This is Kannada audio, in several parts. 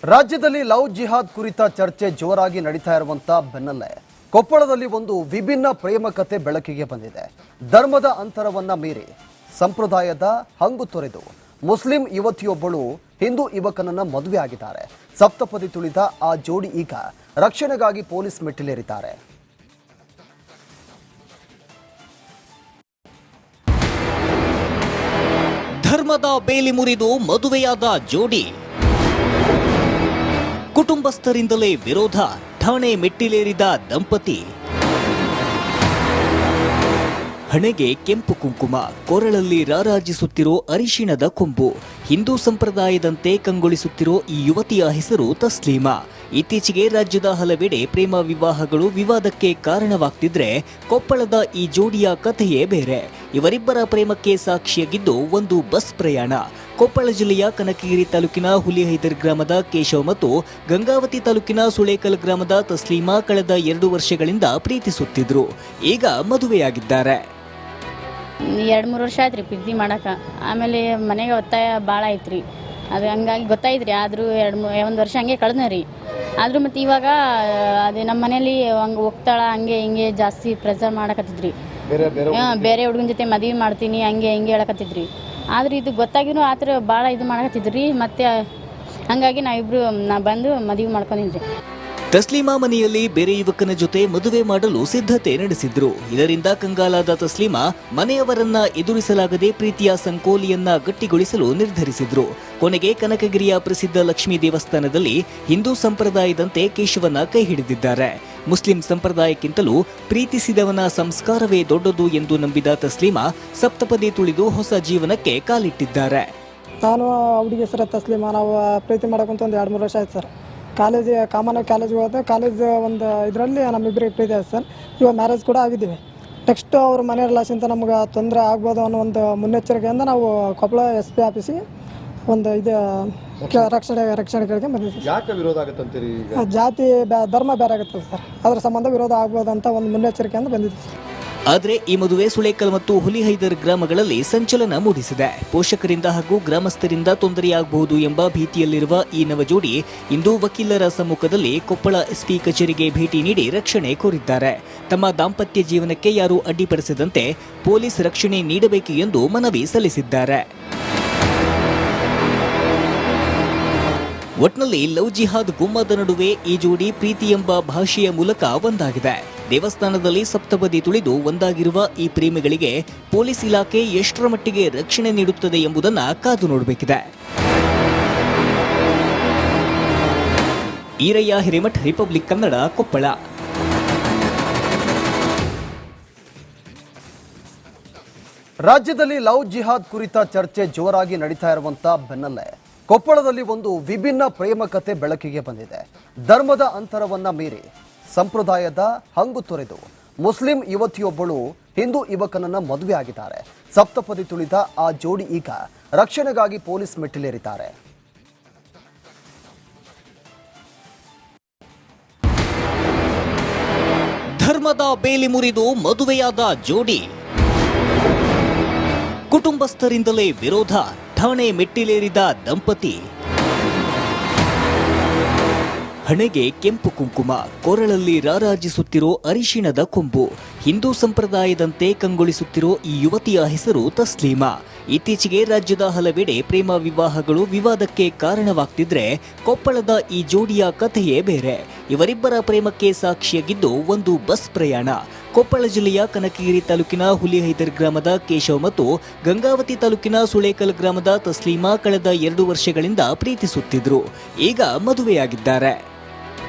ರಾಜ್ಯದಲ್ಲಿ ಲವ್ ಜಿಹಾದ್ ಕುರಿತ ಚರ್ಚೆ ಜೋರಾಗಿ ನಡೀತಾ ಇರುವಂತ ಬೆನ್ನಲ್ಲೇ ಕೊಪ್ಪಳದಲ್ಲಿ ಒಂದು ವಿಭಿನ್ನ ಪ್ರೇಮ ಕಥೆ ಬೆಳಕಿಗೆ ಬಂದಿದೆ. ಧರ್ಮದ ಅಂತರವನ್ನ ಮೀರಿ ಸಂಪ್ರದಾಯದ ಹಂಗು ತೊರೆದು ಮುಸ್ಲಿಂ ಯುವತಿಯೊಬ್ಬಳು ಹಿಂದೂ ಯುವಕನನ್ನ ಮದುವೆ ಆಗಿದ್ದಾರೆ. ಸಪ್ತಪದಿ ತುಳಿದ ಆ ಜೋಡಿ ಈಗ ರಕ್ಷಣೆಗಾಗಿ ಪೊಲೀಸ್ ಮೆಟ್ಟಿಲೇರಿದ್ದಾರೆ. ಧರ್ಮದ ಬೇಲಿ ಮುರಿದು ಮದುವೆಯಾದ ಜೋಡಿ, ಕುಟುಂಬಸ್ಥರಿಂದಲೇ ವಿರೋಧ, ಠಾಣೆ ಮೆಟ್ಟಿಲೇರಿದ ದಂಪತಿ. ಹಣೆಗೆ ಕೆಂಪು ಕುಂಕುಮ, ಕೊರಳಲ್ಲಿ ರಾರಾಜಿಸುತ್ತಿರೋ ಅರಿಶಿಣದ ಕೊಂಬು. ಹಿಂದೂ ಸಂಪ್ರದಾಯದಂತೆ ಕಂಗೊಳಿಸುತ್ತಿರೋ ಈ ಯುವತಿಯ ಹೆಸರು ತಸ್ಲೀಮಾ. ಇತ್ತೀಚೆಗೆ ರಾಜ್ಯದ ಹಲವೆಡೆ ಪ್ರೇಮ ವಿವಾಹಗಳು ವಿವಾದಕ್ಕೆ ಕಾರಣವಾಗ್ತಿದ್ರೆ ಕೊಪ್ಪಳದ ಈ ಜೋಡಿಯ ಕಥೆಯೇ ಬೇರೆ. ಇವರಿಬ್ಬರ ಪ್ರೇಮಕ್ಕೆ ಸಾಕ್ಷಿಯಾಗಿದ್ದು ಒಂದು ಬಸ್ ಪ್ರಯಾಣ. ಕೊಪ್ಪಳ ಜಿಲ್ಲೆಯ ಕನಕಗಿರಿ ತಾಲೂಕಿನ ಹುಲಿಹೈದರ್ ಗ್ರಾಮದ ಕೇಶವ್ ಮತ್ತು ಗಂಗಾವತಿ ತಾಲೂಕಿನ ಸುಳೇಕಲ್ ಗ್ರಾಮದ ತಸ್ಲೀಮಾ ಕಳೆದ 2 ವರ್ಷಗಳಿಂದ ಪ್ರೀತಿಸುತ್ತಿದ್ರು. ಈಗ ಮದುವೆಯಾಗಿದ್ದಾರೆ. 2-3 ವರ್ಷ ಆಯ್ತು ರೀ ಪ್ರೀತಿ ಮಾಡಕ್ಕೆ. ಆಮೇಲೆ ಮನೆಗೆ ಒತ್ತಾಯ ಭಾಳ ಐತ್ರಿ. ಅದು ಹಂಗಾಗಿ ಗೊತ್ತಾಯ್ತು ರೀ. ಆದರೂ 1 ವರ್ಷ ಹಂಗೆ ಕಳೆದ ರೀ. ಆದರೂ ಮತ್ತು ಇವಾಗ ಅದೇ ನಮ್ಮ ಮನೇಲಿ ಹಂಗೆ ಹೋಗ್ತಾಳ ಹಂಗೆ ಹಿಂಗೆ ಜಾಸ್ತಿ ಪ್ರೆಸರ್ ಮಾಡಕತ್ತಿದ್ರಿ. ಬೇರೆ ಹುಡುಗನ ಜೊತೆ ಮದುವೆ ಮಾಡ್ತೀನಿ ಹಂಗೆ ಹಿಂಗೆ ಹೇಳಕತ್ತಿದ್ರಿ. ಆದ್ರೆ ಇದು ಗೊತ್ತಾಗಿನೂ ಆ ಥರ ಭಾಳ ಇದು ಮಾಡಕತ್ತಿದ್ರಿ. ಮತ್ತು ಹಂಗಾಗಿ ನಾ ಬಂದು ಮದುವೆ ಮಾಡ್ಕೊಂಡಿದ್ರಿ. ತಸ್ಲೀಮಾ ಮನೆಯಲ್ಲಿ ಬೇರೆ ಯುವಕನ ಜೊತೆ ಮದುವೆ ಮಾಡಲು ಸಿದ್ಧತೆ ನಡೆಸಿದ್ರು. ಇದರಿಂದ ಕಂಗಾಲಾದ ತಸ್ಲೀಮಾ ಮನೆಯವರನ್ನ ಎದುರಿಸಲಾಗದೆ ಪ್ರೀತಿಯ ಸಂಕೋಲಿಯನ್ನ ಗಟ್ಟಿಗೊಳಿಸಲು ನಿರ್ಧರಿಸಿದ್ರು. ಕೊನೆಗೆ ಕನಕಗಿರಿಯ ಪ್ರಸಿದ್ಧ ಲಕ್ಷ್ಮೀ ದೇವಸ್ಥಾನದಲ್ಲಿ ಹಿಂದೂ ಸಂಪ್ರದಾಯದಂತೆ ಕೇಶವನ ಕೈ ಹಿಡಿದಿದ್ದಾರೆ. ಮುಸ್ಲಿಂ ಸಂಪ್ರದಾಯಕ್ಕಿಂತಲೂ ಪ್ರೀತಿಸಿದವನ ಸಂಸ್ಕಾರವೇ ದೊಡ್ಡದು ಎಂದು ನಂಬಿದ ತಸ್ಲೀಮಾ ಸಪ್ತಪದಿ ತುಳಿದು ಹೊಸ ಜೀವನಕ್ಕೆ ಕಾಲಿಟ್ಟಿದ್ದಾರೆ. ನಾನು ಹುಡುಗಿ ಸರ್ ತಸ್ಲೀಮಾ. ನಾವು ಪ್ರೀತಿ ಮಾಡೋಕ್ಕಂತ ಒಂದು 2-3 ವರ್ಷ ಆಯ್ತು ಸರ್. ಕಾಲೇಜಿಗೆ ಹೋದೆ. ಕಾಲೇಜ್ ಒಂದು ಇದರಲ್ಲಿ ನಮ್ಮಿಬ್ಬರಿಗೆ ಪ್ರೀತಿ ಆಯ್ತು ಸರ್. ಇವಾಗ ಮ್ಯಾರೇಜ್ ಕೂಡ ಆಗಿದ್ದೀವಿ. ನೆಕ್ಸ್ಟ್ ಅವ್ರ ಮನೆ ರಿಲೇಷನ್ತ ನಮ್ಗೆ ತೊಂದರೆ ಆಗ್ಬೋದು ಅನ್ನೋ ಒಂದು ಮುನ್ನೆಚ್ಚರಿಕೆಯಿಂದ ನಾವು ಕೊಪ್ಪಳ SP ಆಫೀಸಿಗೆ ಒಂದು ಇದು ರಕ್ಷಣೆಗಳಿಗೆ ಬಂದಿದ್ದೀವಿ. ಯಾಕೆ ವಿರೋಧ ಆಗುತ್ತಂತೀರಿ? ಜಾತಿ ಧರ್ಮ ಬೇರೆ ಆಗುತ್ತೆ ಸರ್. ಅದ್ರ ಸಂಬಂಧ ವಿರೋಧ ಆಗ್ಬೋದು ಅಂತ ಒಂದು ಮುನ್ನೆಚ್ಚರಿಕೆಯಿಂದ ಬಂದಿದ್ದೀವಿ ಸರ್. ಆದರೆ ಈ ಮದುವೆ ಸುಳೇಕಲ್ ಮತ್ತು ಹುಲಿಹೈದರ್ ಗ್ರಾಮಗಳಲ್ಲಿ ಸಂಚಲನ ಮೂಡಿಸಿದೆ. ಪೋಷಕರಿಂದ ಹಾಗೂ ಗ್ರಾಮಸ್ಥರಿಂದ ತೊಂದರೆಯಾಗಬಹುದು ಎಂಬ ಭೀತಿಯಲ್ಲಿರುವ ಈ ನವಜೋಡಿ ಇಂದು ವಕೀಲರ ಸಮ್ಮುಖದಲ್ಲಿ ಕೊಪ್ಪಳ SP ಕಚೇರಿಗೆ ಭೇಟಿ ನೀಡಿ ರಕ್ಷಣೆ ಕೋರಿದ್ದಾರೆ. ತಮ್ಮ ದಾಂಪತ್ಯ ಜೀವನಕ್ಕೆ ಯಾರೂ ಅಡ್ಡಿಪಡಿಸದಂತೆ ಪೊಲೀಸ್ ರಕ್ಷಣೆ ನೀಡಬೇಕು ಎಂದು ಮನವಿ ಸಲ್ಲಿಸಿದ್ದಾರೆ. ಒಟ್ನಲ್ಲಿ ಲವ್ ಜಿಹಾದ್ ಗುಮ್ಮದ ನಡುವೆ ಈ ಜೋಡಿ ಪ್ರೀತಿ ಎಂಬ ಭಾಷೆಯ ಮೂಲಕ ಒಂದಾಗಿದೆ. ದೇವಸ್ಥಾನದಲ್ಲಿ ಸಪ್ತಪದಿ ತುಳಿದು ಒಂದಾಗಿರುವ ಈ ಪ್ರೇಮಿಗಳಿಗೆ ಪೊಲೀಸ್ ಇಲಾಖೆ ಎಷ್ಟರ ಮಟ್ಟಿಗೆ ರಕ್ಷಣೆ ನೀಡುತ್ತದೆ ಎಂಬುದನ್ನು ಕಾದು ನೋಡಬೇಕಿದೆ. ಈರಯ್ಯ ಹಿರೇಮಠ್, ರಿಪಬ್ಲಿಕ್ ಕನ್ನಡ, ಕೊಪ್ಪಳ. ರಾಜ್ಯದಲ್ಲಿ ಲವ್ ಜಿಹಾದ್ ಕುರಿತ ಚರ್ಚೆ ಜೋರಾಗಿ ನಡೀತಾ ಇರುವಂತ ಬೆನ್ನಲ್ಲೇ ಕೊಪ್ಪಳದಲ್ಲಿ ಒಂದು ವಿಭಿನ್ನ ಪ್ರೇಮ ಕಥೆ ಬೆಳಕಿಗೆ ಬಂದಿದೆ. ಧರ್ಮದ ಅಂತರವನ್ನ ಮೀರಿ ಸಂಪ್ರದಾಯದ ಹಂಗು ತೊರೆದು ಮುಸ್ಲಿಂ ಯುವತಿಯೊಬ್ಬಳು ಹಿಂದೂ ಯುವಕನನ್ನ ಮದುವೆ ಆಗಿದ್ದಾರೆ. ಸಪ್ತಪದಿ ತುಳಿದ ಆ ಜೋಡಿ ಈಗ ರಕ್ಷಣೆಗಾಗಿ ಪೊಲೀಸ್ ಮೆಟ್ಟಿಲೇರಿದ್ದಾರೆ. ಧರ್ಮದ ಬೇಲಿ ಮುರಿದು ಮದುವೆಯಾದ ಜೋಡಿ, ಕುಟುಂಬಸ್ಥರಿಂದಲೇ ವಿರೋಧ, ಠಾಣೆ ಮೆಟ್ಟಿಲೇರಿದ ದಂಪತಿ. ಹಣೆಗೆ ಕೆಂಪು ಕುಂಕುಮ, ಕೊರಳಲ್ಲಿ ರಾರಾಜಿಸುತ್ತಿರೋ ಅರಿಶಿಣದ ಕೊಂಬು. ಹಿಂದೂ ಸಂಪ್ರದಾಯದಂತೆ ಕಂಗೊಳಿಸುತ್ತಿರೋ ಈ ಯುವತಿಯ ಹೆಸರು ತಸ್ಲೀಮಾ. ಇತ್ತೀಚೆಗೆ ರಾಜ್ಯದ ಹಲವೆಡೆ ಪ್ರೇಮ ವಿವಾಹಗಳು ವಿವಾದಕ್ಕೆ ಕಾರಣವಾಗ್ತಿದ್ರೆ ಕೊಪ್ಪಳದ ಈ ಜೋಡಿಯ ಕಥೆಯೇ ಬೇರೆ. ಇವರಿಬ್ಬರ ಪ್ರೇಮಕ್ಕೆ ಸಾಕ್ಷಿಯಾಗಿದ್ದು ಒಂದು ಬಸ್ ಪ್ರಯಾಣ. ಕೊಪ್ಪಳ ಜಿಲ್ಲೆಯ ಕನಕಗಿರಿ ತಾಲೂಕಿನ ಹುಲಿಹೈದರ್ ಗ್ರಾಮದ ಕೇಶವ್ ಮತ್ತು ಗಂಗಾವತಿ ತಾಲೂಕಿನ ಸುಳೇಕಲ್ ಗ್ರಾಮದ ತಸ್ಲೀಮಾ ಕಳೆದ 2 ವರ್ಷಗಳಿಂದ ಪ್ರೀತಿಸುತ್ತಿದ್ರು. ಈಗ ಮದುವೆಯಾಗಿದ್ದಾರೆ.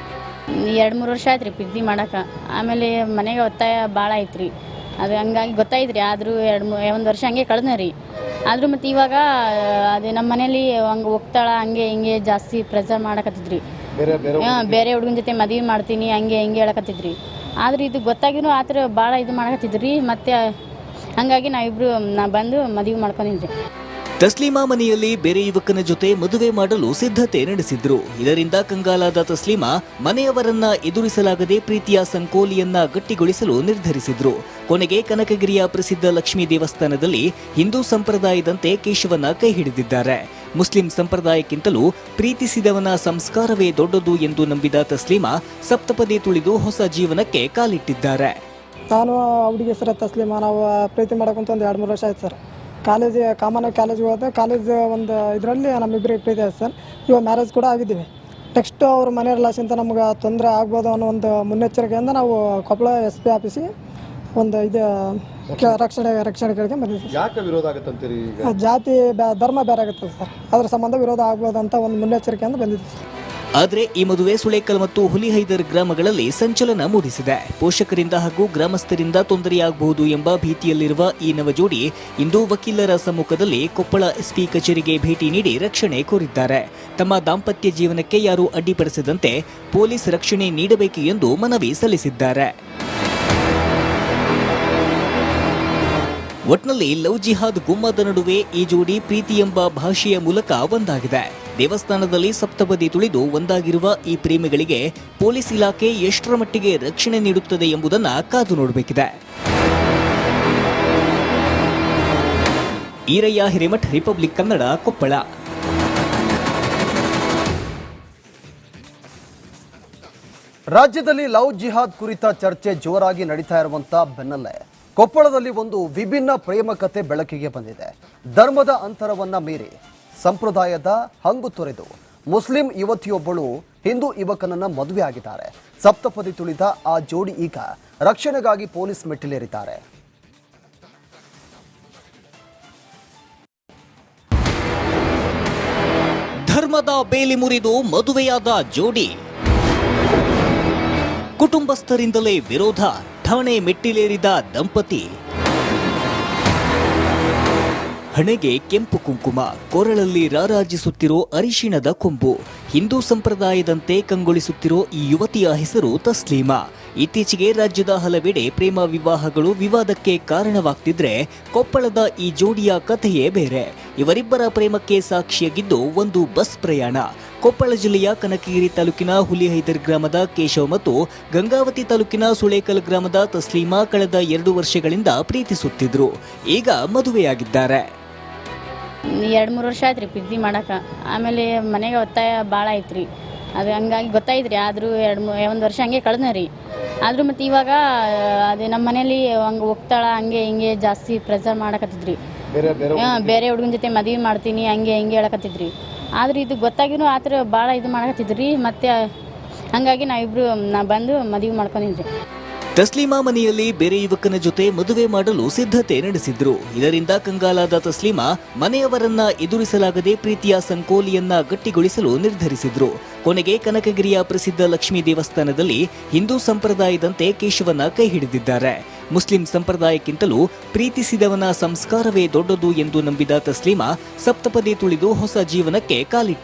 2-3 ವರ್ಷ ಆಯ್ತು ರೀ ಪ್ರೀತಿ ಮಾಡಕ್ಕೆ. ಆಮೇಲೆ ಮನೆಗೆ ಒತ್ತಾಯ ಭಾಳ ಐತ್ರಿ. ಅದು ಹಂಗಾಗಿ ಗೊತ್ತಾಯ್ತು ರೀ. ಆದರೂ 1 ವರ್ಷ ಹಂಗೆ ಕಳೆದ ರೀ. ಆದರೂ ಮತ್ತು ಇವಾಗ ಅದೇ ನಮ್ಮ ಮನೇಲಿ ಹಂಗೆ ಹೋಗ್ತಾಳ ಹಂಗೆ ಹಿಂಗೆ ಜಾಸ್ತಿ ಪ್ರೆಸರ್ ಮಾಡಕತ್ತಿದ್ರಿ. ಬೇರೆ ಹುಡುಗನ ಜೊತೆ ಮದುವೆ ಮಾಡ್ತೀನಿ ಹಂಗೆ ಹಿಂಗೆ ಹೇಳಕತ್ತಿದ್ರಿ. ಆದ್ರೆ ಇದು ಗೊತ್ತಾಗಿನೂ ಆ ಥರ ಭಾಳ ಇದು ಮಾಡಕತ್ತಿದ್ರಿ. ಮತ್ತು ಹಂಗಾಗಿ ನಾ ಬಂದು ಮದುವೆ ಮಾಡ್ಕೊಂಡಿದ್ರಿ. ತಸ್ಲೀಮಾ ಮನೆಯಲ್ಲಿ ಬೇರೆ ಯುವಕನ ಜೊತೆ ಮದುವೆ ಮಾಡಲು ಸಿದ್ಧತೆ ನಡೆಸಿದ್ರು. ಇದರಿಂದ ಕಂಗಾಲಾದ ತಸ್ಲೀಮಾ ಮನೆಯವರನ್ನ ಎದುರಿಸಲಾಗದೆ ಪ್ರೀತಿಯ ಸಂಕೋಲಿಯನ್ನ ಗಟ್ಟಿಗೊಳಿಸಲು ನಿರ್ಧರಿಸಿದ್ರು. ಕೊನೆಗೆ ಕನಕಗಿರಿಯ ಪ್ರಸಿದ್ಧ ಲಕ್ಷ್ಮೀ ದೇವಸ್ಥಾನದಲ್ಲಿ ಹಿಂದೂ ಸಂಪ್ರದಾಯದಂತೆ ಕೇಶವನ ಕೈ ಹಿಡಿದಿದ್ದಾರೆ. ಮುಸ್ಲಿಂ ಸಂಪ್ರದಾಯಕ್ಕಿಂತಲೂ ಪ್ರೀತಿಸಿದವನ ಸಂಸ್ಕಾರವೇ ದೊಡ್ಡದು ಎಂದು ನಂಬಿದ ತಸ್ಲೀಮಾ ಸಪ್ತಪದಿ ತುಳಿದು ಹೊಸ ಜೀವನಕ್ಕೆ ಕಾಲಿಟ್ಟಿದ್ದಾರೆ. ನಾನು ಹುಡುಗಿ ಹೆಸರು ತಸ್ಲೀಮಾ. ನಾವು ಪ್ರೀತಿ ಮಾಡೋಕ್ಕಂತ ಒಂದು 2-3 ವರ್ಷ ಆಯ್ತು ಸರ್. ಕಾಲೇಜಿಗೆ ಹೋದೆ. ಕಾಲೇಜ್ ಒಂದು ಇದರಲ್ಲಿ ನಮ್ಮಿಬ್ಬರಿಗೆ ಪ್ರೀತಿ ಆಯ್ತು ಸರ್. ಇವಾಗ ಮ್ಯಾರೇಜ್ ಕೂಡ ಆಗಿದ್ದೀವಿ. ನೆಕ್ಸ್ಟ್ ಅವ್ರ ಮನೆ ರಿಲೇಷನ್ತ ನಮ್ಗೆ ತೊಂದರೆ ಆಗ್ಬೋದು ಅನ್ನೋ ಒಂದು ಮುನ್ನೆಚ್ಚರಿಕೆಯಿಂದ ನಾವು ಕೊಪ್ಪಳ SP ಆಫೀಸಿಗೆ ಒಂದು ಇದು ರಕ್ಷಣೆಗಳಿಗೆ ಬಂದಿದ್ದೀವಿ. ಯಾಕೆ ವಿರೋಧ ಆಗುತ್ತಂತೀರಿ? ಜಾತಿ ಧರ್ಮ ಬೇರೆ ಆಗುತ್ತೆ ಸರ್, ಅದ್ರ ಸಂಬಂಧ ವಿರೋಧ ಆಗ್ಬೋದು ಅಂತ ಒಂದು ಮುನ್ನೆಚ್ಚರಿಕೆಯಿಂದ ಬಂದಿದ್ದೀವಿ ಸರ್. ಆದರೆ ಈ ಮದುವೆ ಸುಳೇಕಲ್ ಮತ್ತು ಹುಲಿಹೈದರ್ ಗ್ರಾಮಗಳಲ್ಲಿ ಸಂಚಲನ ಮೂಡಿಸಿದೆ. ಪೋಷಕರಿಂದ ಹಾಗೂ ಗ್ರಾಮಸ್ಥರಿಂದ ತೊಂದರೆಯಾಗಬಹುದು ಎಂಬ ಭೀತಿಯಲ್ಲಿರುವ ಈ ನವಜೋಡಿ ಇಂದು ವಕೀಲರ ಸಮ್ಮುಖದಲ್ಲಿ ಕೊಪ್ಪಳ SP ಕಚೇರಿಗೆ ಭೇಟಿ ನೀಡಿ ರಕ್ಷಣೆ ಕೋರಿದ್ದಾರೆ. ತಮ್ಮ ದಾಂಪತ್ಯ ಜೀವನಕ್ಕೆ ಯಾರೂ ಅಡ್ಡಿಪಡಿಸದಂತೆ ಪೊಲೀಸ್ ರಕ್ಷಣೆ ನೀಡಬೇಕು ಎಂದು ಮನವಿ ಸಲ್ಲಿಸಿದ್ದಾರೆ. ಒಟ್ನಲ್ಲಿ ಲವ್ ಜಿಹಾದ್ ಗುಮ್ಮದ ನಡುವೆ ಈ ಜೋಡಿ ಪ್ರೀತಿ ಎಂಬ ಭಾಷೆಯ ಮೂಲಕ ಒಂದಾಗಿದೆ. ದೇವಸ್ಥಾನದಲ್ಲಿ ಸಪ್ತಪದಿ ತುಳಿದು ಒಂದಾಗಿರುವ ಈ ಪ್ರೇಮಿಗಳಿಗೆ ಪೊಲೀಸ್ ಇಲಾಖೆ ಎಷ್ಟರ ಮಟ್ಟಿಗೆ ರಕ್ಷಣೆ ನೀಡುತ್ತದೆ ಎಂಬುದನ್ನ ಕಾದು ನೋಡಬೇಕಿದೆ. ಈರಯ್ಯ ಹಿರೇಮಠ್, ರಿಪಬ್ಲಿಕ್ ಕನ್ನಡ, ಕೊಪ್ಪಳ. ರಾಜ್ಯದಲ್ಲಿ ಲವ್ ಜಿಹಾದ್ ಕುರಿತ ಚರ್ಚೆ ಜೋರಾಗಿ ನಡೀತಾ ಇರುವಂತ ಬೆನ್ನಲ್ಲೇ ಕೊಪ್ಪಳದಲ್ಲಿ ಒಂದು ವಿಭಿನ್ನ ಪ್ರೇಮ ಕತೆ ಬೆಳಕಿಗೆ ಬಂದಿದೆ. ಧರ್ಮದ ಅಂತರವನ್ನ ಮೀರಿ ಸಂಪ್ರದಾಯದ ಹಂಗು ತೊರೆದು ಮುಸ್ಲಿಂ ಯುವತಿಯೊಬ್ಬಳು ಹಿಂದೂ ಯುವಕನನ್ನ ಮದುವೆ ಆಗಿದ್ದಾರೆ. ಸಪ್ತಪದಿ ತುಳಿದ ಆ ಜೋಡಿ ಈಗ ರಕ್ಷಣೆಗಾಗಿ ಪೊಲೀಸ್ ಮೆಟ್ಟಿಲೇರಿದ್ದಾರೆ. ಧರ್ಮದ ಬೇಲಿ ಮುರಿದು ಮದುವೆಯಾದ ಜೋಡಿ, ಕುಟುಂಬಸ್ಥರಿಂದಲೇ ವಿರೋಧ, ಠಾಣೆ ಮೆಟ್ಟಿಲೇರಿದ ದಂಪತಿ. ಹಣೆಗೆ ಕೆಂಪು ಕುಂಕುಮ, ಕೊರಳಲ್ಲಿ ರಾರಾಜಿಸುತ್ತಿರೋ ಅರಿಶಿಣದ ಕೊಂಬು. ಹಿಂದೂ ಸಂಪ್ರದಾಯದಂತೆ ಕಂಗೊಳಿಸುತ್ತಿರೋ ಈ ಯುವತಿಯ ಹೆಸರು ತಸ್ಲೀಮಾ. ಇತ್ತೀಚೆಗೆ ರಾಜ್ಯದ ಹಲವೆಡೆ ಪ್ರೇಮ ವಿವಾಹಗಳು ವಿವಾದಕ್ಕೆ ಕಾರಣವಾಗ್ತಿದ್ರೆ ಕೊಪ್ಪಳದ ಈ ಜೋಡಿಯ ಕಥೆಯೇ ಬೇರೆ. ಇವರಿಬ್ಬರ ಪ್ರೇಮಕ್ಕೆ ಸಾಕ್ಷಿಯಾಗಿದ್ದು ಒಂದು ಬಸ್ ಪ್ರಯಾಣ. ಕೊಪ್ಪಳ ಜಿಲ್ಲೆಯ ಕನಕಗಿರಿ ತಾಲೂಕಿನ ಹುಲಿಹೈದರ್ ಗ್ರಾಮದ ಕೇಶವ್ ಮತ್ತು ಗಂಗಾವತಿ ತಾಲೂಕಿನ ಸುಳೇಕಲ್ ಗ್ರಾಮದ ತಸ್ಲೀಮಾ ಕಳೆದ 2 ವರ್ಷಗಳಿಂದ ಪ್ರೀತಿಸುತ್ತಿದ್ರು. ಈಗ ಮದುವೆಯಾಗಿದ್ದಾರೆ. 2-3 ವರ್ಷ ಆಯ್ತು ರೀ ಪ್ರೀತಿ ಮಾಡಕ್ಕೆ. ಆಮೇಲೆ ಮನೆಗೆ ಒತ್ತಾಯ ಭಾಳ ಐತ್ರಿ. ಅದು ಹಂಗಾಗಿ ಗೊತ್ತಾಯ್ತು ರೀ. ಆದರೂ 1 ವರ್ಷ ಹಂಗೆ ಕಳೆದ ರೀ. ಆದರೂ ಮತ್ತು ಇವಾಗ ಅದೇ ನಮ್ಮ ಮನೇಲಿ ಹಂಗೆ ಹೋಗ್ತಾಳ ಹಂಗೆ ಹಿಂಗೆ ಜಾಸ್ತಿ ಪ್ರೆಸರ್ ಮಾಡಕತ್ತಿದ್ರಿ. ಬೇರೆ ಹುಡುಗನ ಜೊತೆ ಮದುವೆ ಮಾಡ್ತೀನಿ ಹಂಗೆ ಹಿಂಗೆ ಹೇಳಕತ್ತಿದ್ರಿ. ಆದ್ರೆ ಇದು ಗೊತ್ತಾಗಿನೂ ಆ ಥರ ಭಾಳ ಇದು ಮಾಡಕತ್ತಿದ್ರಿ. ಮತ್ತು ಹಂಗಾಗಿ ನಾ ಬಂದು ಮದುವೆ ಮಾಡ್ಕೊಂಡಿದ್ರಿ. ತಸ್ಲೀಮಾ ಮನೆಯಲ್ಲಿ ಬೇರೆ ಯುವಕನ ಜೊತೆ ಮದುವೆ ಮಾಡಲು ಸಿದ್ಧತೆ ನಡೆಸಿದ್ರು. ಇದರಿಂದ ಕಂಗಾಲಾದ ತಸ್ಲೀಮಾ ಮನೆಯವರನ್ನ ಎದುರಿಸಲಾಗದೆ ಪ್ರೀತಿಯ ಸಂಕೋಲಿಯನ್ನ ಗಟ್ಟಿಗೊಳಿಸಲು ನಿರ್ಧರಿಸಿದ್ರು. ಕೊನೆಗೆ ಕನಕಗಿರಿಯ ಪ್ರಸಿದ್ಧ ಲಕ್ಷ್ಮೀ ದೇವಸ್ಥಾನದಲ್ಲಿ ಹಿಂದೂ ಸಂಪ್ರದಾಯದಂತೆ ಕೇಶವನ ಕೈ ಹಿಡಿದಿದ್ದಾರೆ. ಮುಸ್ಲಿಂ ಸಂಪ್ರದಾಯಕ್ಕಿಂತಲೂ ಪ್ರೀತಿಸಿದವನ ಸಂಸ್ಕಾರವೇ ದೊಡ್ಡದು ಎಂದು ನಂಬಿದ ತಸ್ಲೀಮಾ ಸಪ್ತಪದಿ ತುಳಿದು ಹೊಸ ಜೀವನಕ್ಕೆ ಕಾಲಿಟ್ಟಿದ್ದಾರೆ.